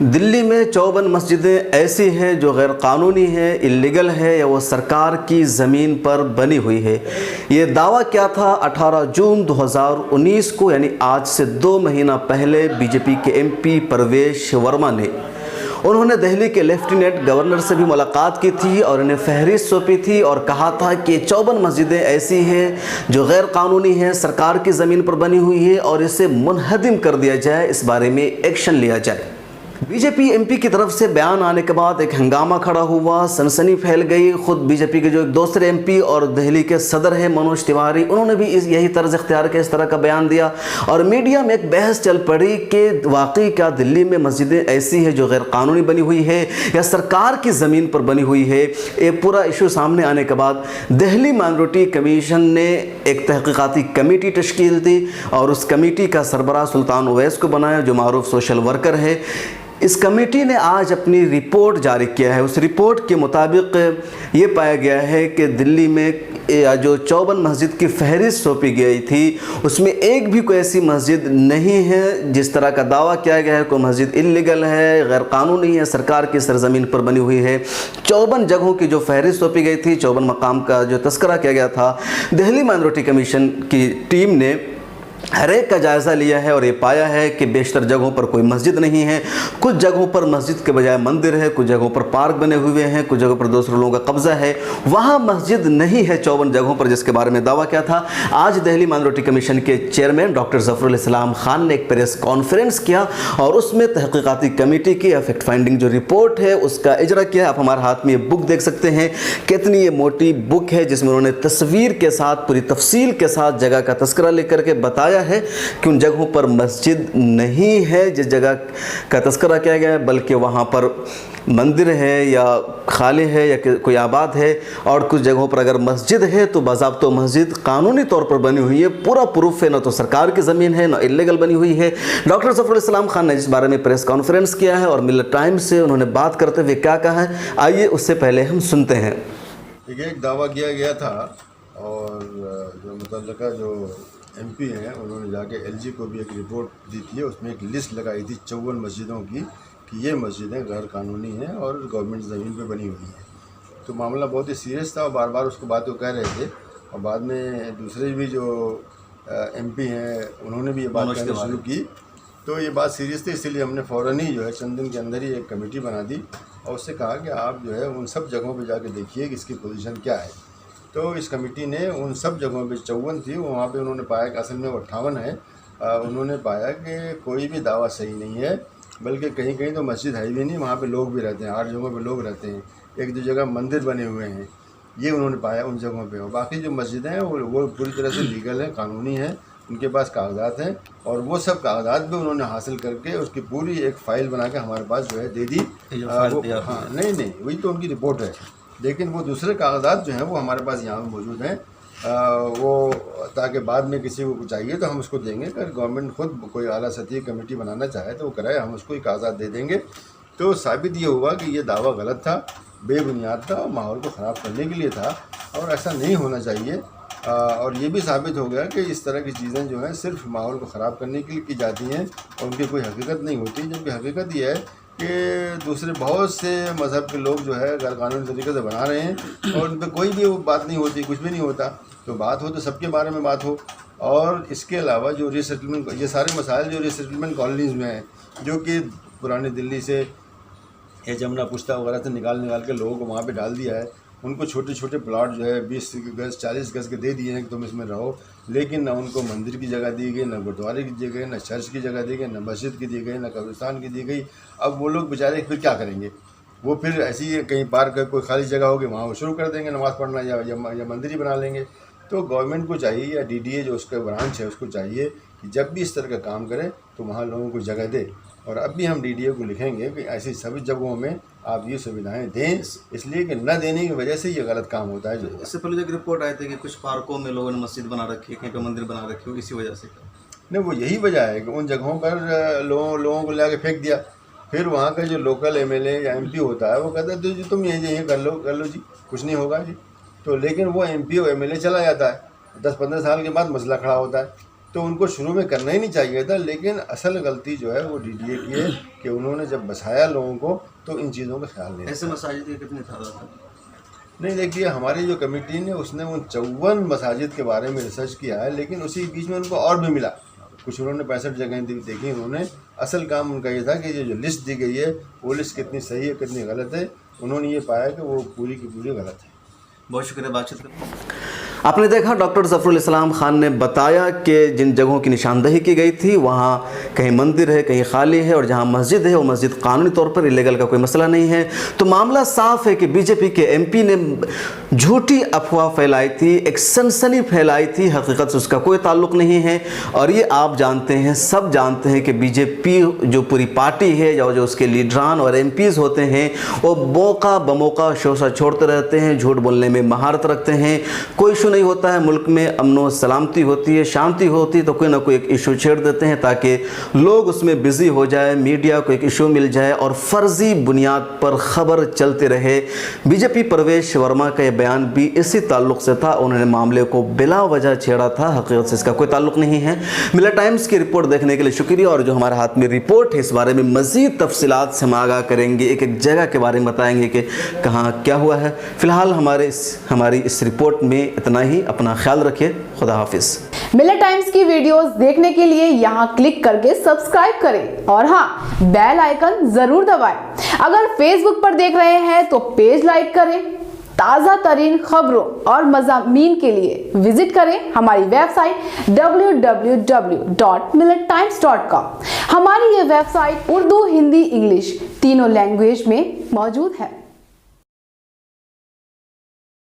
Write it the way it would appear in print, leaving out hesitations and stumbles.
दिल्ली में 54 मस्जिदें ऐसी हैं जो गैर कानूनी है, इल्लीगल है या वो सरकार की ज़मीन पर बनी हुई है। ये दावा क्या था 18 जून 2019 को, यानी आज से 2 महीना पहले बीजेपी के एमपी परवेश वर्मा ने। उन्होंने दिल्ली के लेफ्टिनेंट गवर्नर से भी मुलाकात की थी और इन्हें फहरिस्त सौंपी थी और कहा था कि 54 मस्जिदें ऐसी हैं जो गैर कानूनी हैं, सरकार की ज़मीन पर बनी हुई है और इसे मुनहदिम कर दिया जाए, इस बारे में एक्शन लिया जाए। बीजेपी एमपी की तरफ से बयान आने के बाद एक हंगामा खड़ा हुआ, सनसनी फैल गई। खुद बीजेपी के जो एक दूसरे एमपी और दिल्ली के सदर हैं मनोज तिवारी, उन्होंने भी यही तर्ज इख्तियार के इस तरह का बयान दिया और मीडिया में एक बहस चल पड़ी कि वाकई क्या दिल्ली में मस्जिदें ऐसी हैं जो गैर कानूनी बनी हुई है या सरकार की ज़मीन पर बनी हुई है। ये पूरा इशू सामने आने के बाद दिल्ली माइनॉरिटी कमीशन ने एक तहकीकाती कमेटी तश्कील दी और उस कमेटी का सरबराह सुल्तान ओवैस को बनाया जो मारूफ सोशल वर्कर है। इस कमेटी ने आज अपनी रिपोर्ट जारी किया है। उस रिपोर्ट के मुताबिक ये पाया गया है कि दिल्ली में जो 54 मस्जिद की फहरिस्त सौंपी गई थी उसमें एक भी कोई ऐसी मस्जिद नहीं है जिस तरह का दावा किया गया है कोई मस्जिद इल्लीगल है, गैर कानूनी है, सरकार की सरजमीन पर बनी हुई है। 54 जगहों की जो फहरिस्त सौंपी गई थी, 54 मकाम का जो तस्करा किया गया था, दिल्ली माइनॉरिटी कमीशन की टीम ने हर एक का जायज़ा लिया है और ये पाया है कि बेशतर जगहों पर कोई मस्जिद नहीं है। कुछ जगहों पर मस्जिद के बजाय मंदिर है, कुछ जगहों पर पार्क बने हुए हैं, कुछ जगहों पर दूसरे लोगों का कब्जा है। वहाँ मस्जिद नहीं है 54 जगहों पर जिसके बारे में दावा किया था। आज दिल्ली माइनॉरिटी कमीशन के चेयरमैन डॉक्टर ज़फ़रुल इस्लाम खान ने एक प्रेस कॉन्फ्रेंस किया और उसमें तहकीकाती कमेटी की फैक्ट फाइंडिंग जो रिपोर्ट है उसका इजरा किया। आप हमारे हाथ में ये बुक देख सकते हैं, कितनी ये मोटी बुक है जिसमें उन्होंने तस्वीर के साथ पूरी तफसील के साथ जगह का तस्करा लेकर के बताया है कि उन जगहों पर मस्जिद नहीं है जिस जगह का तस्करा किया गया है, बल्कि वहाँ पर मंदिर है या खाली है या कोई आबाद है। और कुछ जगहों पर अगर मस्जिद है तो बाज़ाब्ता मस्जिद कानूनी तौर पर बनी हुई है, पूरा प्रूफ है, ना तो सरकार की ज़मीन है ना इल्लीगल बनी हुई है। डॉक्टर ज़फ़रुल इस्लाम खान ने इस बारे में प्रेस कॉन्फ्रेंस किया है और मिलत टाइम्स से उन्होंने बात करते हुए क्या कहा है, आइए उससे पहले हम सुनते हैं। एक दावा किया गया था और जो मुतल्लिका जो एमपी हैं उन्होंने जाके एलजी को भी एक रिपोर्ट दी थी, उसमें एक लिस्ट लगाई थी 54 मस्जिदों की कि ये मस्जिदें गैर कानूनी हैं और गवर्नमेंट ज़मीन पे बनी हुई हैं। तो मामला बहुत ही सीरियस था और बार बार उसको बात को कह रहे थे और बाद में दूसरे भी जो एमपी हैं उन्होंने भी ये बात कहना शुरू की। तो ये बात सीरियस थी, इसलिए हमने फ़ौरन ही जो है चंद दिन के अंदर ही एक कमेटी बना दी और उससे कहा कि आप जो है उन सब जगहों पर जाके देखिए कि इसकी पोजीशन क्या है। तो इस कमेटी ने उन सब जगहों पे 54 थी, वहाँ पे उन्होंने पाया कि असल में 58 है। उन्होंने पाया कि कोई भी दावा सही नहीं है, बल्कि कहीं कहीं तो मस्जिद है भी नहीं, वहाँ पे लोग भी रहते हैं, 8 जगहों पे लोग रहते हैं, 1-2 जगह मंदिर बने हुए हैं, ये उन्होंने पाया उन जगहों पे। और बाकी जो मस्जिदें हैं वो पूरी तरह से लीगल हैं, कानूनी हैं, उनके पास कागजात हैं और वो सब कागजात भी उन्होंने हासिल करके उसकी पूरी एक फ़ाइल बना के हमारे पास जो है दे दी। हाँ नहीं वही तो उनकी रिपोर्ट है, लेकिन वो दूसरे कागजात जो हैं वो हमारे पास यहाँ पर मौजूद हैं, वो ताकि बाद में किसी को चाहिए तो हम उसको देंगे। अगर गवर्नमेंट खुद कोई आला सतही कमेटी बनाना चाहे तो वो कराए, हम उसको ही कागजात दे देंगे। तो साबित ये हुआ कि ये दावा गलत था, बेबुनियाद था और माहौल को ख़राब करने के लिए था और ऐसा नहीं होना चाहिए। और ये भी साबित हो गया कि इस तरह की चीज़ें जो हैं सिर्फ माहौल को ख़राब करने के लिए की जाती हैं और उनकी कोई हकीकत नहीं होती, जबकि हकीकत ये है कि दूसरे बहुत से मज़हब के लोग जो है गैर कानूनी तरीके से बना रहे हैं और उन पर कोई भी वो बात नहीं होती, कुछ भी नहीं होता। तो बात हो तो सबके बारे में बात हो। और इसके अलावा जो रीसेटलमेंट, ये सारे मसाइल जो रीसेटलमेंट कॉलोनीज़ में हैं, जो कि पुरानी दिल्ली से या जमुना पुश्ता वगैरह से निकाल के लोगों को वहाँ पे डाल दिया है, उनको छोटे छोटे प्लाट जो है 20 गज़ 40 गज़ के दे दिए हैं कि तुम इसमें रहो, लेकिन ना उनको मंदिर की जगह दी गई, ना गुरुद्वारे की दी गई, ना चर्च की जगह दी गई, ना मस्जिद की दी गई, ना कब्रिस्तान की दी गई। अब वो लोग बेचारे फिर क्या करेंगे? वो फिर ऐसी ही कहीं पार्क कोई खाली जगह होगी वहाँ वो शुरू कर देंगे नमाज़ पढ़ना या मंदिर ही बना लेंगे। तो गवर्नमेंट को चाहिए या डीडीए जो उसका ब्रांच है उसको चाहिए कि जब भी इस तरह का काम करे तो वहाँ लोगों को जगह दे। और अब भी हम डीडीए को लिखेंगे कि ऐसी सभी जगहों में आप ये सुविधाएं दें, इसलिए कि न देने की वजह से ये गलत काम होता है। जो इससे पहले जो रिपोर्ट आई थी कि कुछ पार्कों में लोगों ने मस्जिद बना रखी है, कहीं पे मंदिर बना रखी हो, इसी वजह से नहीं, वो यही वजह है कि उन जगहों पर लोगों को ला के फेंक दिया। फिर वहाँ का जो लोकल एमएलए या एमपी होता है वो कहता है तो जी तुम यही कर लो जी, कुछ नहीं होगा जी। तो लेकिन वो एमपी और एमएलए चला जाता है, 10-15 साल के बाद मसला खड़ा होता है तो उनको शुरू में करना ही नहीं चाहिए था। लेकिन असल गलती जो है वो डीडीए की है कि उन्होंने जब बसाया लोगों को तो इन चीज़ों का ख्याल नहीं ऐसे मसाजिद के कितने था? नहीं, देखिए हमारी जो कमेटी ने उसने उन 54 मसाजिद के बारे में रिसर्च किया है, लेकिन उसी बीच में उनको और भी मिला। कुछ उन्होंने 65 जगह देखी उन्होंने। असल काम उनका ये था कि ये जो लिस्ट दी गई है वो लिस्ट कितनी सही है कितनी गलत है, उन्होंने ये पाया कि वो पूरी की पूरी गलत है। बहुत शुक्रिया बातचीत करने। आपने देखा डॉक्टर ज़फ़रुल इस्लाम खान ने बताया कि जिन जगहों की निशानदही की गई थी वहाँ कहीं मंदिर है कहीं खाली है, और जहाँ मस्जिद है वो मस्जिद कानूनी तौर पर इलीगल का कोई मसला नहीं है। तो मामला साफ है कि बीजेपी के एमपी ने झूठी अफवाह फैलाई थी, एक सनसनी फैलाई थी, हकीकत से उसका कोई ताल्लुक़ नहीं है। और ये आप जानते हैं, सब जानते हैं कि बीजेपी जो पूरी पार्टी है या जो उसके लीडरान और एमपीज़ होते हैं वो मौका बमौका शोषा छोड़ते रहते हैं, झूठ बोलने में महारत रखते हैं। कोई इशू नहीं होता है, मुल्क में अमन सलामती होती है, शांति होती है, तो कोई ना कोई एक इशू छेड़ देते हैं ताकि लोग उसमें बिज़ी हो जाए, मीडिया को एक इशू मिल जाए और फ़र्ज़ी बुनियाद पर ख़बर चलती रहे। बीजेपी परवेश वर्मा का ये बयान भी इसी ताल्लुक़ से था, उन्होंने मामले को बिला वजह छेड़ा था, हकीकत से इसका कोई ताल्लुक़ नहीं है। मिरर टाइम्स की रिपोर्ट देखने के लिए शुक्रिया। और जो हमारे हाथ में रिपोर्ट है इस बारे में मज़ीद तफसीलात से हम आगाह करेंगे, एक एक जगह के बारे में बताएंगे कि कहाँ क्या हुआ है। फ़िलहाल हमारी इस रिपोर्ट में इतना ही। अपना ख्याल रखिए, खुदा हाफिज़। मिरर टाइम्स की वीडियोस देखने के लिए यहाँ क्लिक करके सब्सक्राइब करें और हाँ, बेल आइकन जरूर दबाएं। अगर फेसबुक पर देख रहे हैं तो पेज लाइक करें। ताज़ा तरीन खबरों और मज़ामीन के लिए विजिट करें हमारी वेबसाइट www.millertimes.com। हमारी ये वेबसाइट उर्दू, हिंदी, इंग्लिश तीनों लैंग्वेज में मौजूद है।